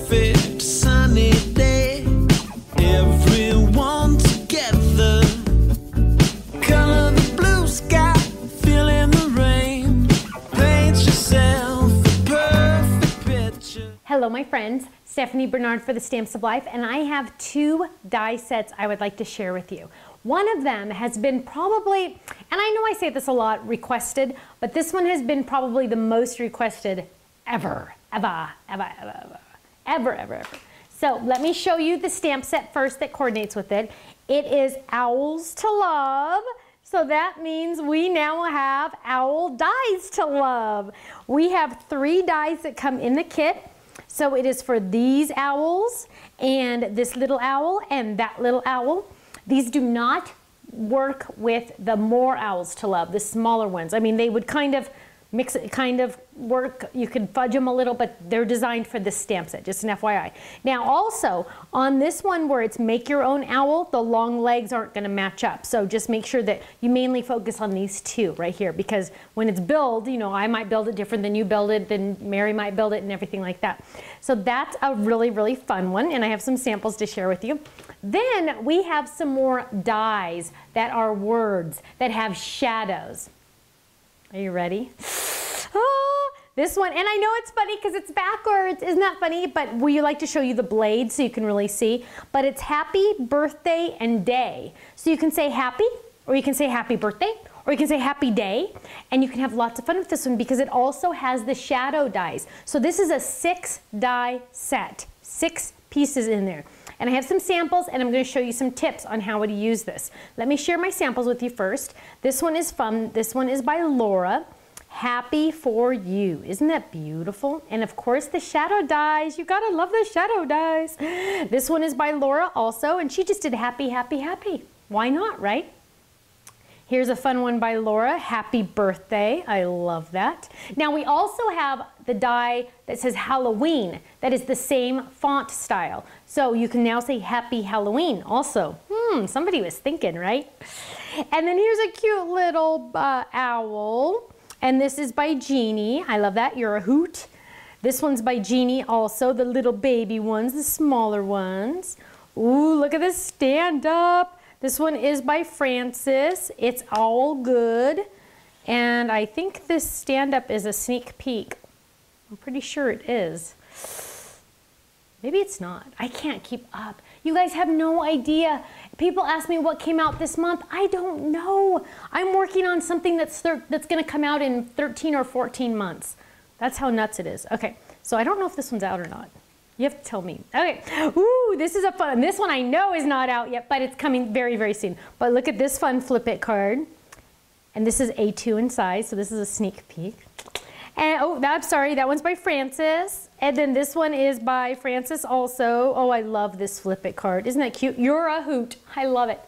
perfect sunny day. Everyone together, color the blue sky, feeling the rain. Paint yourself a perfect picture. Hello my friends, Stephanie Bernard for the Stamps of Life, and I have two die sets I would like to share with you. One of them has been probably, and I know I say this a lot, requested, but this one has been probably the most requested ever. So let me show you the stamp set first that coordinates with it. It is Owls to Love. So that means we now have owl dies to love. We have 3 dies that come in the kit. So it is for these owls and this little owl and that little owl. These do not work with the more owls to love, the smaller ones. I mean, they would kind of mix it, kind of work. You could fudge them a little, but they're designed for this stamp set, just an FYI. Now also, on this one where it's make your own owl, the long legs aren't gonna match up. So just make sure that you mainly focus on these 2 right here, because when it's build, you know, I might build it different than you build it, then Mary might build it and everything like that. So that's a really, really fun one, and I have some samples to share with you. Then we have some more dies that are words, that have shadows. Are you ready? Oh, this one, and I know it's funny because it's backwards. Isn't that funny? But we like to show you the blade so you can really see. But it's happy birthday and day. So you can say happy, or you can say happy birthday, or you can say happy day. And you can have lots of fun with this one because it also has the shadow dies. So this is a 6 die set, 6 pieces in there. And I have some samples, and I'm going to show you some tips on how to use this. Let me share my samples with you first. This one is fun. This one is by Laura. Happy for you. Isn't that beautiful? And of course the shadow dies. You gotta love the shadow dies. This one is by Laura also, and she just did happy, happy, happy. Why not, right? Here's a fun one by Laura, happy birthday. I love that. Now we also have the die that says Halloween. That is the same font style. So you can now say happy Halloween also. Somebody was thinking, right? And then here's a cute little owl. And this is by Jeannie. I love that. You're a hoot. This one's by Jeannie also, the little baby ones, the smaller ones. Ooh, look at this stand up. This one is by Francis. It's all good. And I think this stand-up is a sneak peek. I'm pretty sure it is. Maybe it's not. I can't keep up. You guys have no idea. People ask me what came out this month. I don't know. I'm working on something that's going to come out in 13 or 14 months. That's how nuts it is. Okay, so I don't know if this one's out or not. You have to tell me. Okay, ooh, this is a fun, this one I know is not out yet, but it's coming very, very soon. But look at this fun flip it card. And this is A2 in size, so this is a sneak peek. And oh, I'm sorry, that one's by Francis. And then this one is by Francis also. Oh, I love this flip it card. Isn't that cute? You're a hoot. I love it.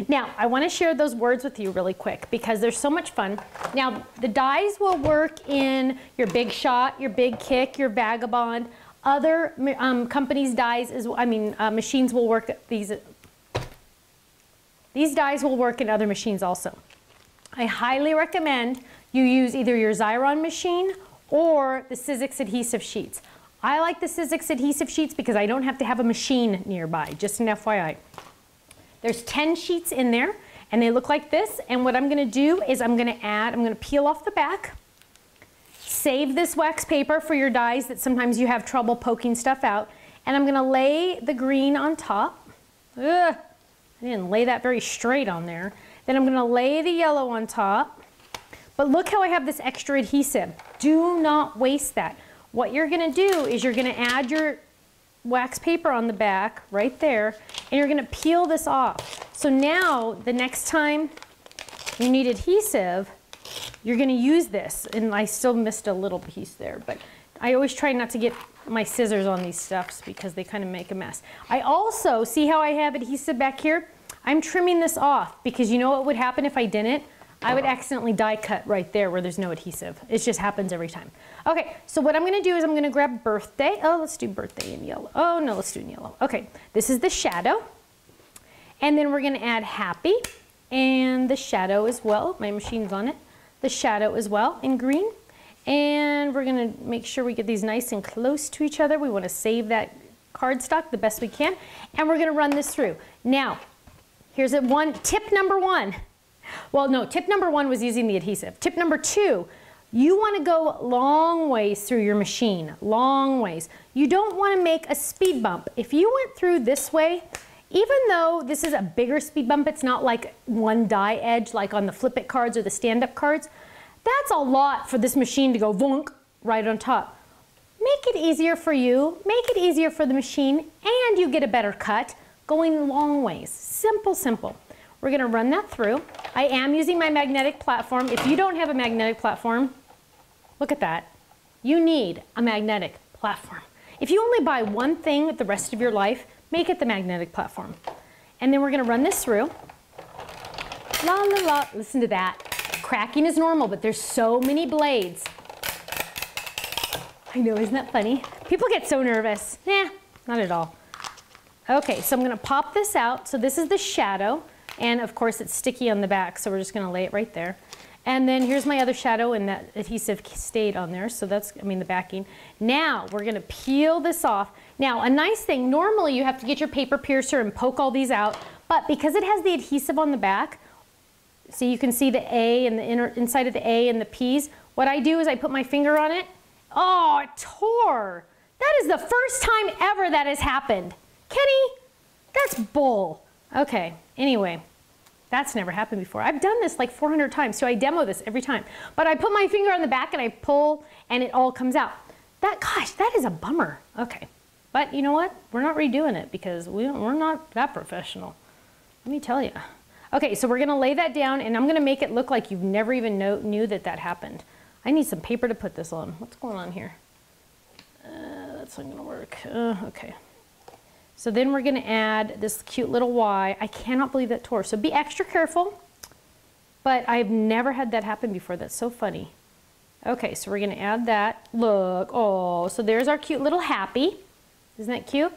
Now, I want to share those words with you really quick because they're so much fun. Now, the dies will work in your Big Shot, your Big Kick, your Vagabond. Other companies' dies, machines will work, these dies will work in other machines also. I highly recommend you use either your Xyron machine or the Sizzix adhesive sheets. I like the Sizzix adhesive sheets because I don't have to have a machine nearby, just an FYI. There's 10 sheets in there and they look like this, and what I'm gonna do is I'm gonna peel off the back. Save this wax paper for your dies that sometimes you have trouble poking stuff out. And I'm gonna lay the green on top. Ugh, I didn't lay that very straight on there. Then I'm gonna lay the yellow on top. But look how I have this extra adhesive. Do not waste that. What you're gonna do is you're gonna add your wax paper on the back right there, and you're gonna peel this off. So now the next time you need adhesive, you're gonna use this, and I still missed a little piece there, but I always try not to get my scissors on these stuffs because they kind of make a mess. I also, see how I have adhesive back here? I'm trimming this off because you know what would happen if I didn't? I would accidentally die cut right there where there's no adhesive. It just happens every time. Okay, so what I'm gonna do is I'm gonna grab birthday. Oh, let's do birthday in yellow. Oh no, let's do in yellow. Okay, this is the shadow. And then we're gonna add happy and the shadow as well. My machine's on it. The shadow as well in green. And we're gonna make sure we get these nice and close to each other. We wanna save that cardstock the best we can. And we're gonna run this through. Now, here's tip number one. Well, no, tip number one was using the adhesive. Tip number two, you wanna go long ways through your machine, long ways. You don't wanna make a speed bump. If you went through this way, even though this is a bigger speed bump, it's not like one die edge like on the flip it cards or the stand-up cards. That's a lot for this machine to go vonk right on top. Make it easier for you, make it easier for the machine, and you get a better cut going long ways. Simple, simple. We're gonna run that through. I am using my magnetic platform. If you don't have a magnetic platform, look at that. You need a magnetic platform. If you only buy one thing the rest of your life, make it the magnetic platform. And then we're gonna run this through. La la la, listen to that. Cracking is normal, but there's so many blades. I know, isn't that funny? People get so nervous. Nah, not at all. Okay, so I'm gonna pop this out. So this is the shadow, and of course it's sticky on the back, so we're just gonna lay it right there. And then here's my other shadow, and that adhesive stayed on there, so that's, the backing. Now, we're gonna peel this off. Now, a nice thing, normally you have to get your paper piercer and poke all these out, but because it has the adhesive on the back, so you can see the A and the inside of the A and the P's. What I do is I put my finger on it. Oh, it tore. That is the first time ever that has happened. Kenny, that's bull. Okay, anyway, that's never happened before. I've done this like 400 times, so I demo this every time. But I put my finger on the back and I pull and it all comes out. Gosh, that is a bummer. Okay, but you know what? We're not redoing it because we're not that professional. Let me tell you. Okay, so we're gonna lay that down and I'm gonna make it look like you've never even knew that happened. I need some paper to put this on. What's going on here? That's not gonna work. Okay. So then we're gonna add this cute little Y. I cannot believe that tore. So be extra careful, but I've never had that happen before. That's so funny. Okay, so we're gonna add that. Look, oh, so there's our cute little happy. Isn't that cute?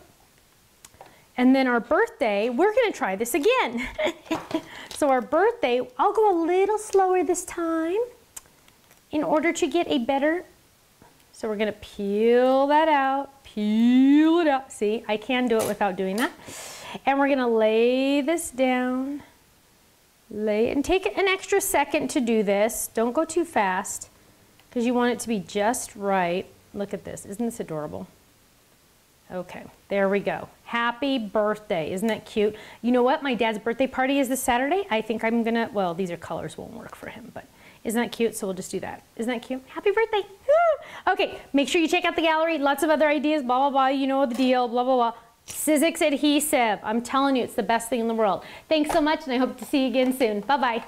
And then our birthday, we're gonna try this again. So our birthday, I'll go a little slower this time in order to get a better, so we're gonna peel that out, peel it out. See, I can do it without doing that. And we're gonna lay this down, and take an extra second to do this. Don't go too fast because you want it to be just right. Look at this, isn't this adorable? Okay, there we go. Happy birthday, isn't that cute? You know what, my dad's birthday party is this Saturday. I think I'm gonna, well, these colors won't work for him, but isn't that cute? So we'll just do that. Isn't that cute? Happy birthday. Woo! Okay, make sure you check out the gallery. Lots of other ideas, blah, blah, blah. You know the deal, blah, blah, blah. Sizzix Adhesive. I'm telling you, it's the best thing in the world. Thanks so much, and I hope to see you again soon. Bye-bye.